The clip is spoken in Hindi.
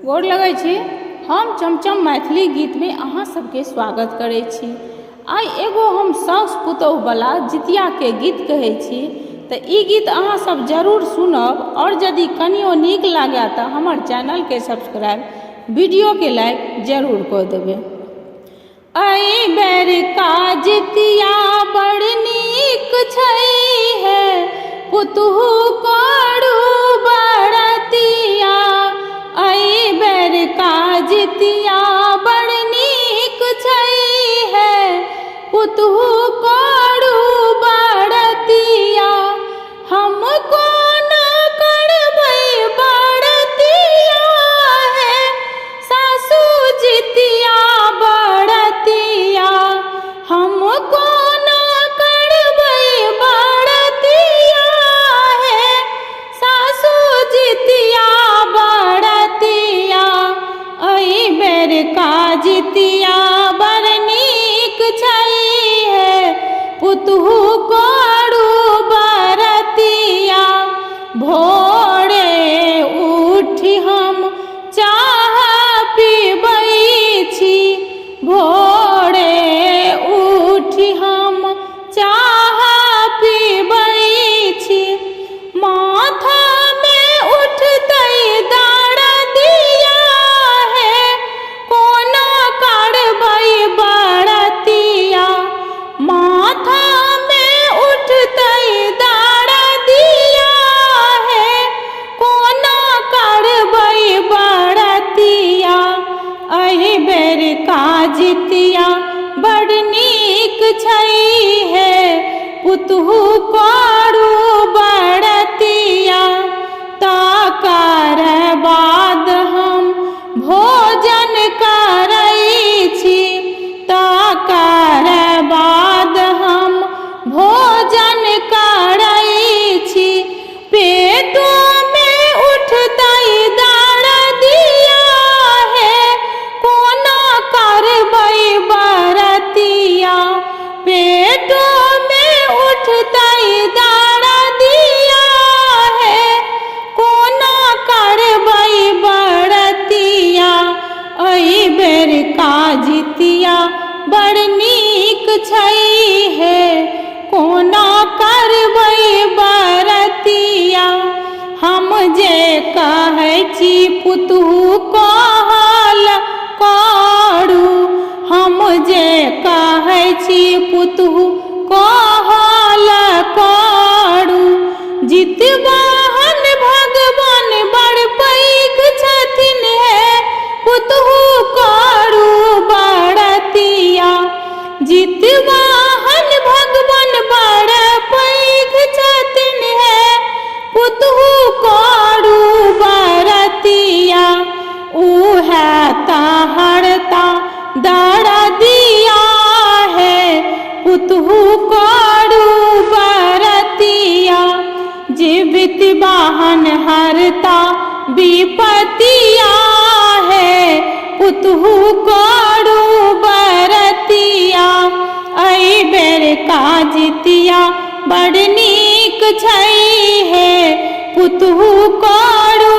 गोर लगै छी। हम चमचम मैथिली गीत में अहाँ सबके स्वागत करै छी। आई एगो हम साउस पुतोह वाला जितिया के गीत कहै छी, तो ई गीत अहाँ सब जरूर सुनब और यदि कनियो नीक लागे तो हमर चैनल के सब्सक्राइब, वीडियो के लाइक जरूर कर देबै। आई बेर का जितिया बड़ नीक छै है, पुतोह करू बरतिया। आई बेर का जितिया बड़ नीक छै है, पुतोह करू बरतिया। हम कोना करबै बरतिया है, सासू जितिया बरतिया। हम कोना करबै बरतिया है, सासू जितिया बरतिया। आई बेर का जितिया बड़ नीक छै है, पुतोह करू बरतिया। भोरे उठि हम चाह पीबै छी, भोरे उठि हम चाह पीबै छी। माथा में उठतै दरदिया है, कोना करबै बरतिया। माथा में उठतै दरदिया है, कोना करबै बरतिया। एहि बेर का जितिया बड़ नीक छै है, पुतोह करू बरतिया। तकर बाद हम भोजन करै छी, तकर बाद हम भोजन करै छी। पेटो में उठतै दरदिया है, कोना करबै बरतिया। पेटो में उठतै दरदिया है, कोना करबै बरतिया। एहि बेर का जितिया बड़ नीक छै है, कोना करबै बरतिया। हम जे कहै छी पुतोह कहल करू, हम जे कहै छी पुतोह कहल करू। जितवाहन भगवान बड़ पैघ छथिन है, पुतोह करू बरतिया। जितवाहन भगवान बड़ पैघ छथिन है, पुतोह करू बरतिया। उहे हरता दरदिया है, पुतोह करू बरतिया। जीवित वाहन हरता विपतिया है, पुतोह करू बरतिया। एहि बेर का जितिया बड़ नीक छै है, पुतोह करू